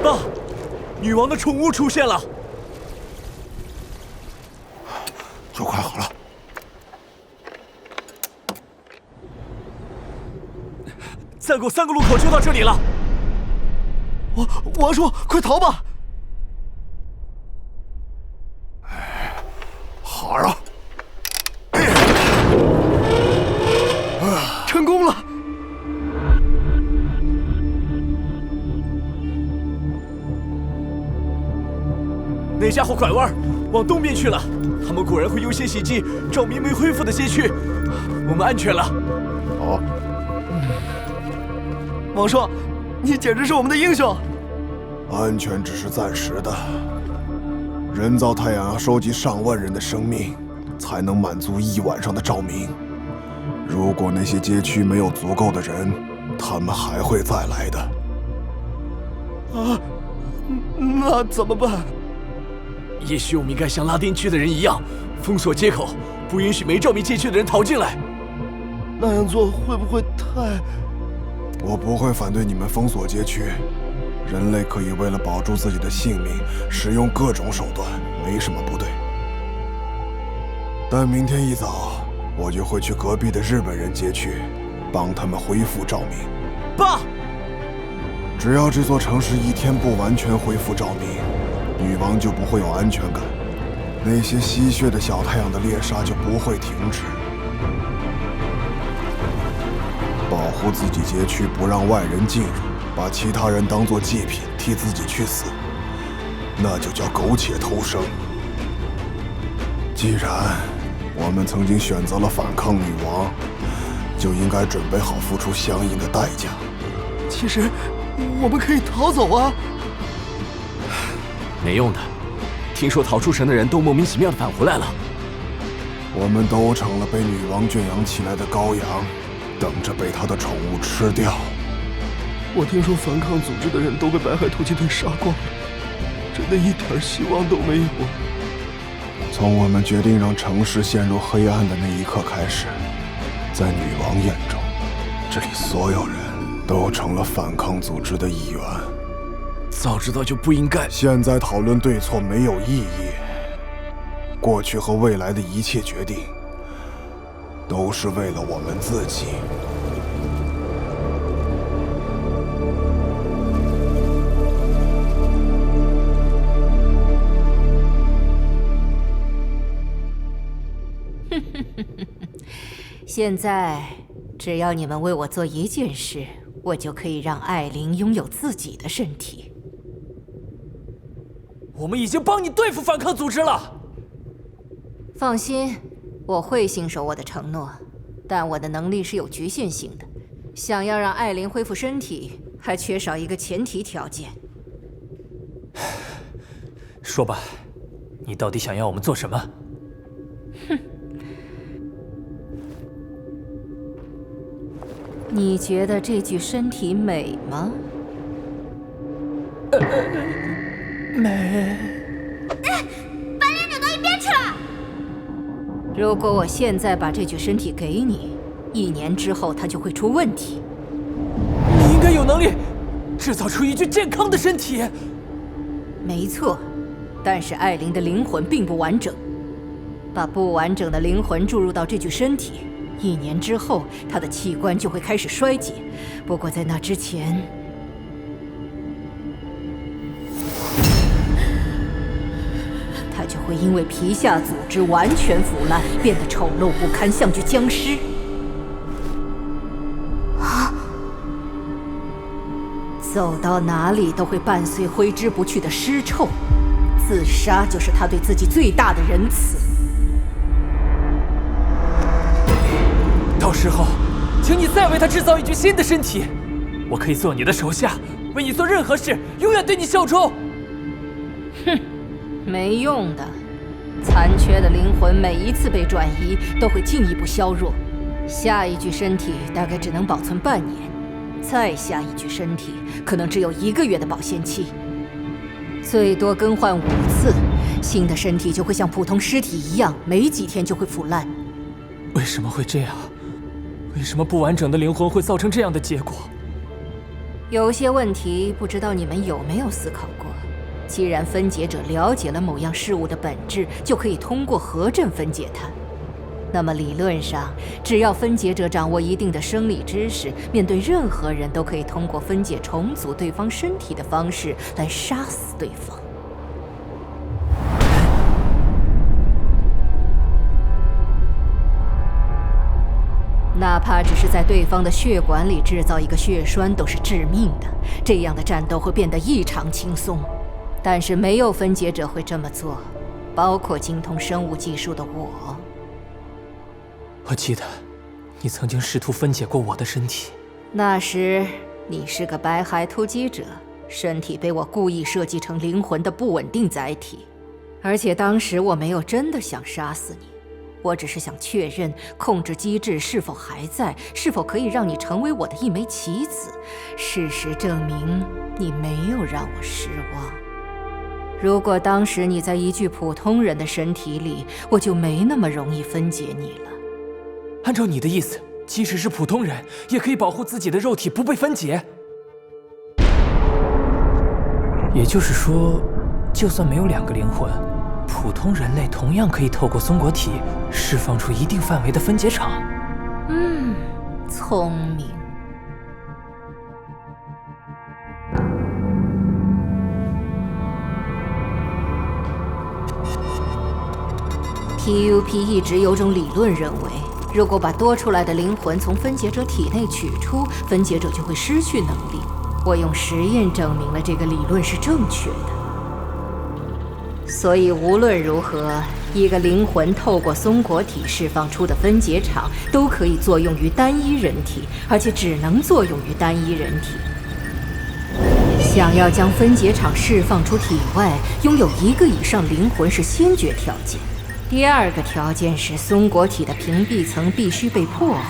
爸，女王的宠物出现了，就快好了。再过3个路口就到这里了。王叔，快逃吧！好啊！成功了！那家伙拐弯，往东边去了。他们果然会优先袭击照明没恢复的街区，我们安全了。好。王叔，你简直是我们的英雄！安全只是暂时的，人造太阳要收集上万人的生命，才能满足1晚上的照明。如果那些街区没有足够的人，他们还会再来的。啊，那怎么办？也许我们应该像拉丁区的人一样，封锁街口，不允许没照明街区的人逃进来。那样做会不会太……我不会反对你们封锁街区，人类可以为了保住自己的性命，使用各种手段，没什么不对。但明天一早，我就会去隔壁的日本人街区，帮他们恢复照明。爸，只要这座城市1天不完全恢复照明，女王就不会有安全感，那些吸血的小太阳的猎杀就不会停止。保护自己街区，不让外人进入，把其他人当作祭品，替自己去死，那就叫苟且偷生。既然我们曾经选择了反抗女王，就应该准备好付出相应的代价。其实，我们可以逃走啊！没用的，听说逃出城的人都莫名其妙的返回来了。我们都成了被女王圈养起来的羔羊。等着被他的宠物吃掉。我听说反抗组织的人都被白海突击队杀光了，真的一点希望都没有。从我们决定让城市陷入黑暗的那一刻开始，在女王眼中，这里所有人都成了反抗组织的一员。早知道就不应该。现在讨论对错没有意义。过去和未来的一切决定，都是为了我们自己。现在，只要你们为我做一件事，我就可以让艾琳拥有自己的身体。我们已经帮你对付反抗组织了。放心，我会信守我的承诺，但我的能力是有局限性的。想要让艾琳恢复身体，还缺少一个前提条件。说吧，你到底想要我们做什么？哼。你觉得这具身体美吗？美。把脸扭到一边去了。如果我现在把这具身体给你，1年之后它就会出问题。你应该有能力制造出一具健康的身体。没错，但是艾琳的灵魂并不完整。把不完整的灵魂注入到这具身体，1年之后，她的器官就会开始衰竭。不过在那之前，她就会因为皮下组织完全腐烂，变得丑陋不堪，像具僵尸。走到哪里都会伴随挥之不去的尸臭。自杀就是她对自己最大的仁慈。到时候，请你再为他制造一具新的身体，我可以做你的手下，为你做任何事，永远对你效忠。哼，没用的，残缺的灵魂每一次被转移，都会进一步削弱。下一具身体大概只能保存半年，再下一具身体可能只有1个月的保鲜期，最多更换5次，新的身体就会像普通尸体一样，没几天就会腐烂。为什么会这样？为什么不完整的灵魂会造成这样的结果？有些问题不知道你们有没有思考过。既然分解者了解了某样事物的本质，就可以通过核阵分解它。那么理论上，只要分解者掌握一定的生理知识，面对任何人都可以通过分解重组对方身体的方式来杀死对方。哪怕只是在对方的血管里制造一个血栓都是致命的，这样的战斗会变得异常轻松。但是没有分解者会这么做，包括精通生物技术的我。我记得，你曾经试图分解过我的身体。那时你是个白骸突击者，身体被我故意设计成灵魂的不稳定载体。而且当时我没有真的想杀死你，我只是想确认控制机制是否还在，是否可以让你成为我的一枚棋子。事实证明，你没有让我失望。如果当时你在一具普通人的身体里，我就没那么容易分解你了。按照你的意思，即使是普通人，也可以保护自己的肉体不被分解。也就是说，就算没有2个灵魂，普通人类同样可以透过松果体释放出一定范围的分解场。聪明。PUP 一直有种理论认为，如果把多出来的灵魂从分解者体内取出，分解者就会失去能力。我用实验证明了这个理论是正确的。所以无论如何，一个灵魂透过松果体释放出的分解场都可以作用于单一人体，而且只能作用于单一人体。想要将分解场释放出体外，拥有1个以上灵魂是先决条件。第2个条件是松果体的屏蔽层必须被破坏，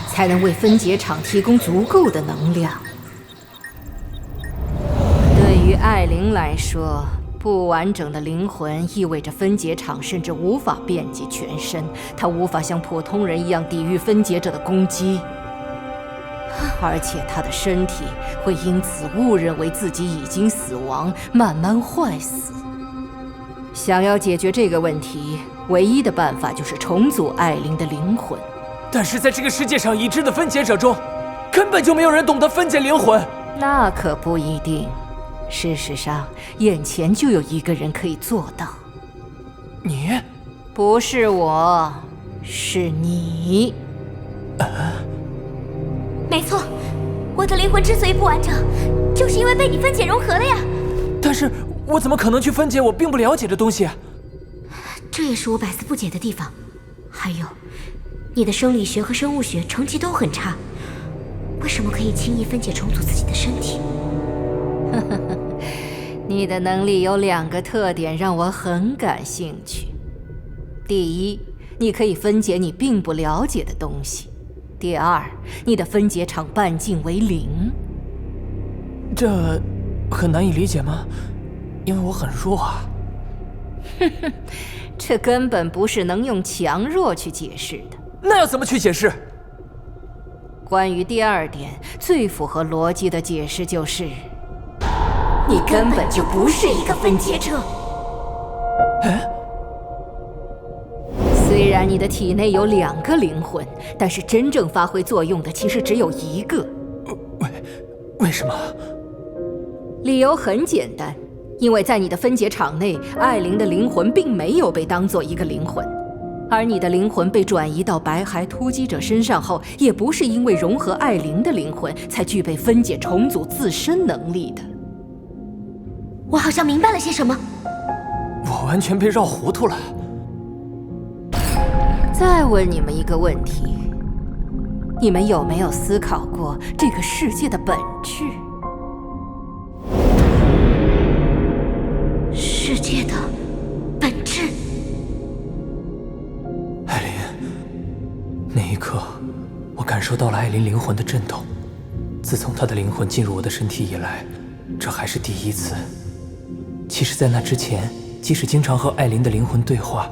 才能为分解场提供足够的能量。对于艾琳来说，不完整的灵魂意味着分解场甚至无法遍及全身，她无法像普通人一样抵御分解者的攻击，而且她的身体会因此误认为自己已经死亡，慢慢坏死。想要解决这个问题，唯一的办法就是重组艾琳的灵魂。但是在这个世界上已知的分解者中，根本就没有人懂得分解灵魂。那可不一定。事实上，眼前就有1个人可以做到。你？不是我，是你。没错，我的灵魂之所以不完整，就是因为被你分解融合了呀。但是我怎么可能去分解我并不了解的东西？这也是我百思不解的地方。还有，你的生理学和生物学成绩都很差，为什么可以轻易分解重组自己的身体？你的能力有2个特点让我很感兴趣。第一，你可以分解你并不了解的东西；第2，你的分解场半径为0。这很难以理解吗？因为我很弱啊。这根本不是能用强弱去解释的。那要怎么去解释？关于第2点，最符合逻辑的解释就是，你根本就不是一个分解者。虽然你的体内有2个灵魂，但是真正发挥作用的其实只有1个。为什么？理由很简单，因为在你的分解场内，艾琳的灵魂并没有被当作一个灵魂，而你的灵魂被转移到白骸突击者身上后，也不是因为融合艾琳的灵魂才具备分解重组自身能力的。我好像明白了些什么。我完全被绕糊涂了。再问你们一个问题，你们有没有思考过这个世界的本质？世界的本质。艾琳，那一刻，我感受到了艾琳灵魂的震动。自从他的灵魂进入我的身体以来，这还是第一次。其实，在那之前，即使经常和艾琳的灵魂对话，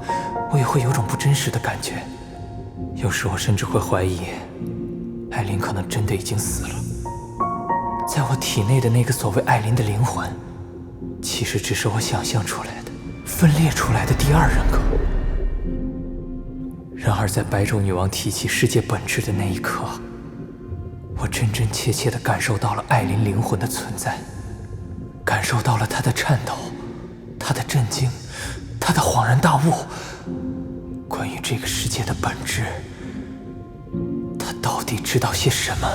我也会有种不真实的感觉。有时我甚至会怀疑，艾琳可能真的已经死了。在我体内的那个所谓艾琳的灵魂，其实只是我想象出来的、分裂出来的第二人格。然而，在白昼女王提起世界本质的那一刻，我真真切切地感受到了艾琳灵魂的存在，感受到了她的颤抖，她的震惊，她的恍然大悟。关于这个世界的本质，她到底知道些什么？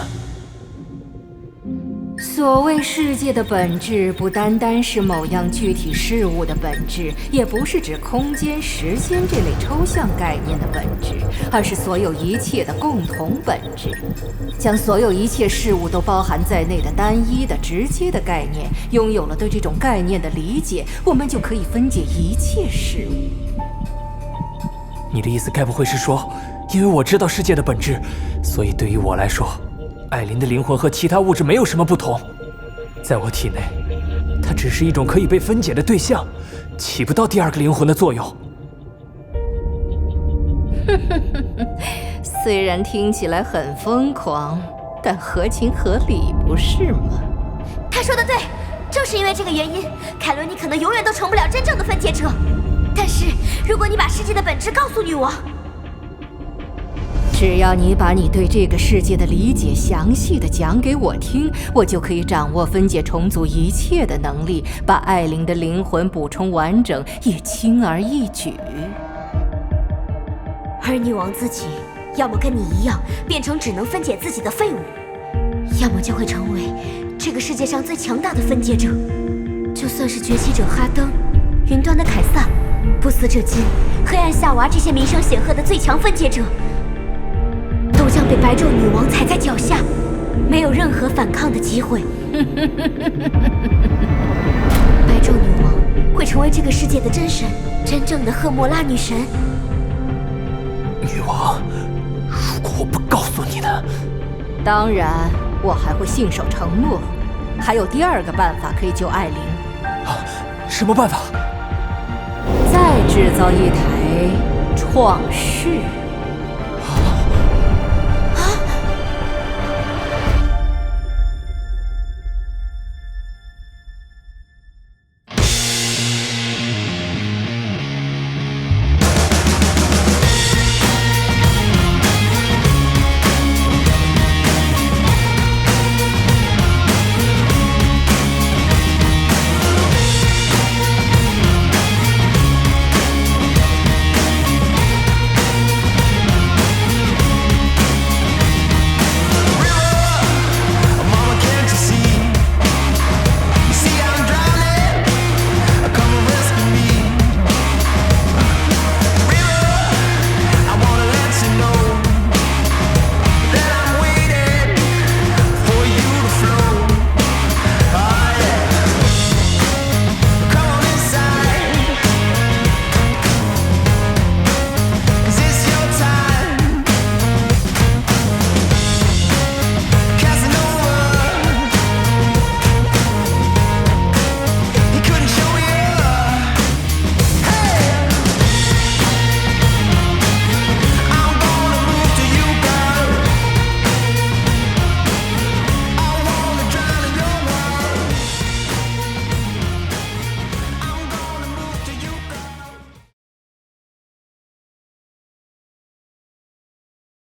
所谓世界的本质，不单单是某样具体事物的本质，也不是指空间、时间这类抽象概念的本质，而是所有一切的共同本质。将所有一切事物都包含在内的单一的、直接的概念，拥有了对这种概念的理解，我们就可以分解一切事物。你的意思该不会是说，因为我知道世界的本质，所以对于我来说，艾琳的灵魂和其他物质没有什么不同，在我体内，它只是一种可以被分解的对象，起不到第二个灵魂的作用。虽然听起来很疯狂，但合情合理，不是吗？他说的对，正是因为这个原因，凯伦，你可能永远都成不了真正的分解者。但是，如果你把世界的本质告诉女王，只要你把你对这个世界的理解详细的讲给我听，我就可以掌握分解重组一切的能力，把艾琳的灵魂补充完整，也轻而易举。而女王自己，要么跟你一样变成只能分解自己的废物，要么就会成为这个世界上最强大的分解者。就算是崛起者哈登、云端的凯撒、不死者金、黑暗夏娃这些名声显赫的最强分解者，都将被白昼女王踩在脚下，没有任何反抗的机会。白昼女王会成为这个世界的真神，真正的赫莫拉女神。女王，如果我不告诉你呢？当然，我还会信守承诺。还有第二个办法可以救艾琳。啊，什么办法？再制造一台创世。